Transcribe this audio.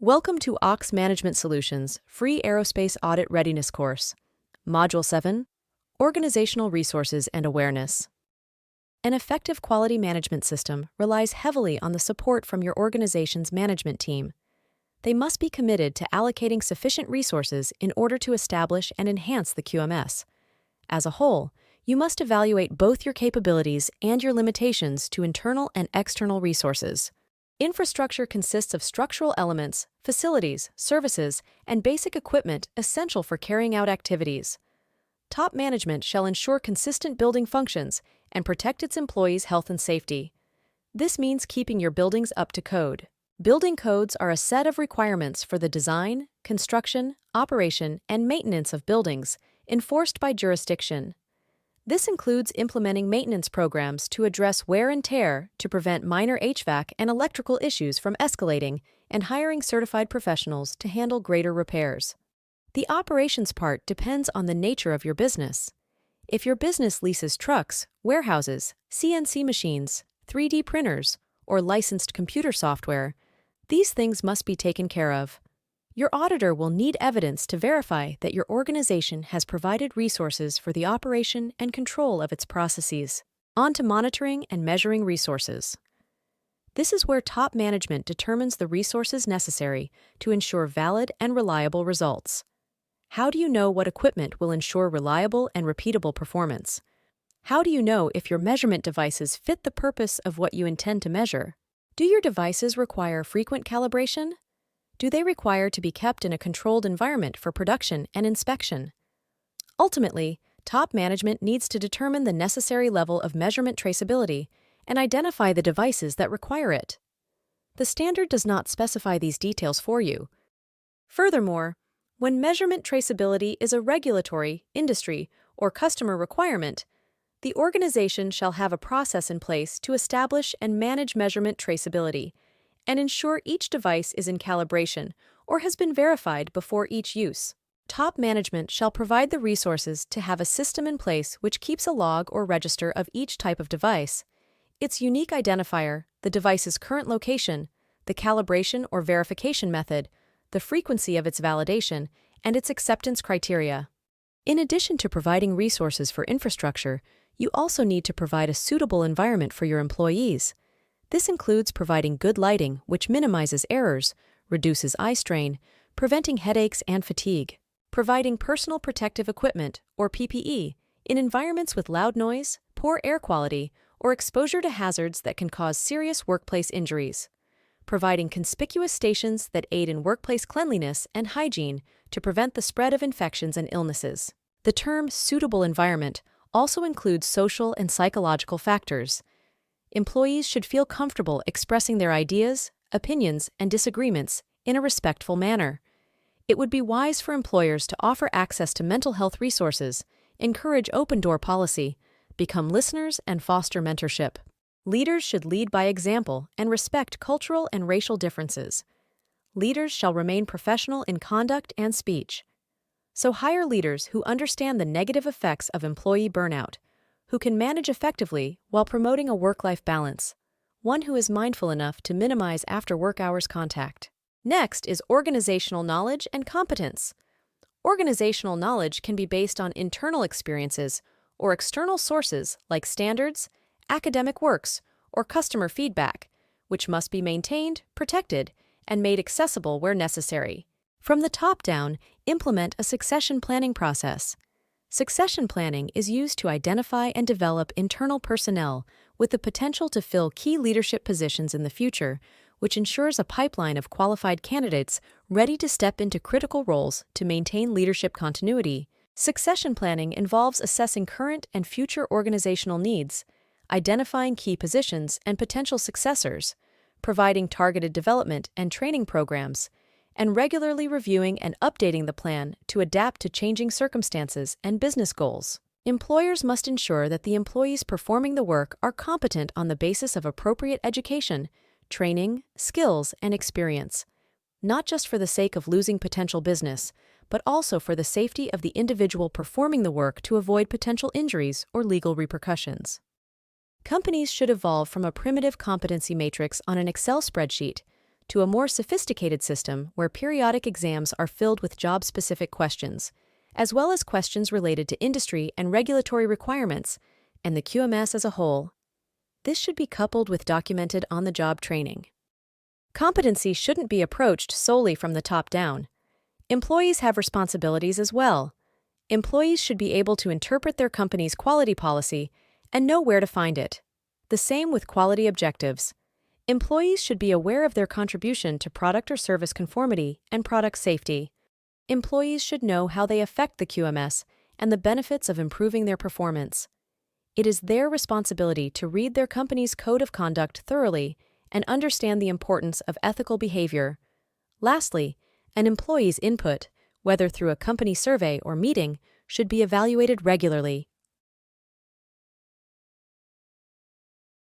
Welcome to Ox Management Solutions Free Aerospace Audit Readiness Course. Module 7, Organizational Resources and Awareness. An effective quality management system relies heavily on the support from your organization's management team. They must be committed to allocating sufficient resources in order to establish and enhance the QMS. As a whole, you must evaluate both your capabilities and your limitations to internal and external resources. Infrastructure consists of structural elements, facilities, services, and basic equipment essential for carrying out activities. Top management shall ensure consistent building functions and protect its employees' health and safety. This means keeping your buildings up to code. Building codes are a set of requirements for the design, construction, operation, and maintenance of buildings, enforced by jurisdiction. This includes implementing maintenance programs to address wear and tear to prevent minor HVAC and electrical issues from escalating and hiring certified professionals to handle greater repairs. The operations part depends on the nature of your business. If your business leases trucks, warehouses, CNC machines, 3D printers, or licensed computer software, these things must be taken care of. Your auditor will need evidence to verify that your organization has provided resources for the operation and control of its processes. On to monitoring and measuring resources. This is where top management determines the resources necessary to ensure valid and reliable results. How do you know what equipment will ensure reliable and repeatable performance? How do you know if your measurement devices fit the purpose of what you intend to measure? Do your devices require frequent calibration? Do they require to be kept in a controlled environment for production and inspection? Ultimately, top management needs to determine the necessary level of measurement traceability and identify the devices that require it. The standard does not specify these details for you. Furthermore, when measurement traceability is a regulatory, industry, or customer requirement, the organization shall have a process in place to establish and manage measurement traceability and ensure each device is in calibration or has been verified before each use. Top management shall provide the resources to have a system in place which keeps a log or register of each type of device, its unique identifier, the device's current location, the calibration or verification method, the frequency of its validation, and its acceptance criteria. In addition to providing resources for infrastructure, you also need to provide a suitable environment for your employees. This includes providing good lighting, which minimizes errors, reduces eye strain, preventing headaches and fatigue, providing personal protective equipment, or PPE, in environments with loud noise, poor air quality, or exposure to hazards that can cause serious workplace injuries, providing conspicuous stations that aid in workplace cleanliness and hygiene to prevent the spread of infections and illnesses. The term suitable environment also includes social and psychological factors. Employees should feel comfortable expressing their ideas, opinions, and disagreements in a respectful manner. It would be wise for employers to offer access to mental health resources, encourage open-door policy, become listeners, and foster mentorship. Leaders should lead by example and respect cultural and racial differences. Leaders shall remain professional in conduct and speech. So hire leaders who understand the negative effects of employee burnout, who can manage effectively while promoting a work-life balance, one who is mindful enough to minimize after-work hours contact. Next is organizational knowledge and competence. Organizational knowledge can be based on internal experiences or external sources like standards, academic works, or customer feedback, which must be maintained, protected, and made accessible where necessary. From the top down, implement a succession planning process. Succession planning is used to identify and develop internal personnel with the potential to fill key leadership positions in the future, which ensures a pipeline of qualified candidates ready to step into critical roles to maintain leadership continuity. Succession planning involves assessing current and future organizational needs, identifying key positions and potential successors, providing targeted development and training programs, and regularly reviewing and updating the plan to adapt to changing circumstances and business goals. Employers must ensure that the employees performing the work are competent on the basis of appropriate education, training, skills, and experience, not just for the sake of losing potential business, but also for the safety of the individual performing the work to avoid potential injuries or legal repercussions. Companies should evolve from a primitive competency matrix on an Excel spreadsheet to a more sophisticated system where periodic exams are filled with job-specific questions, as well as questions related to industry and regulatory requirements, and the QMS as a whole. This should be coupled with documented on-the-job training. Competency shouldn't be approached solely from the top down. Employees have responsibilities as well. Employees should be able to interpret their company's quality policy and know where to find it. The same with quality objectives. Employees should be aware of their contribution to product or service conformity and product safety. Employees should know how they affect the QMS and the benefits of improving their performance. It is their responsibility to read their company's code of conduct thoroughly and understand the importance of ethical behavior. Lastly, an employee's input, whether through a company survey or meeting, should be evaluated regularly.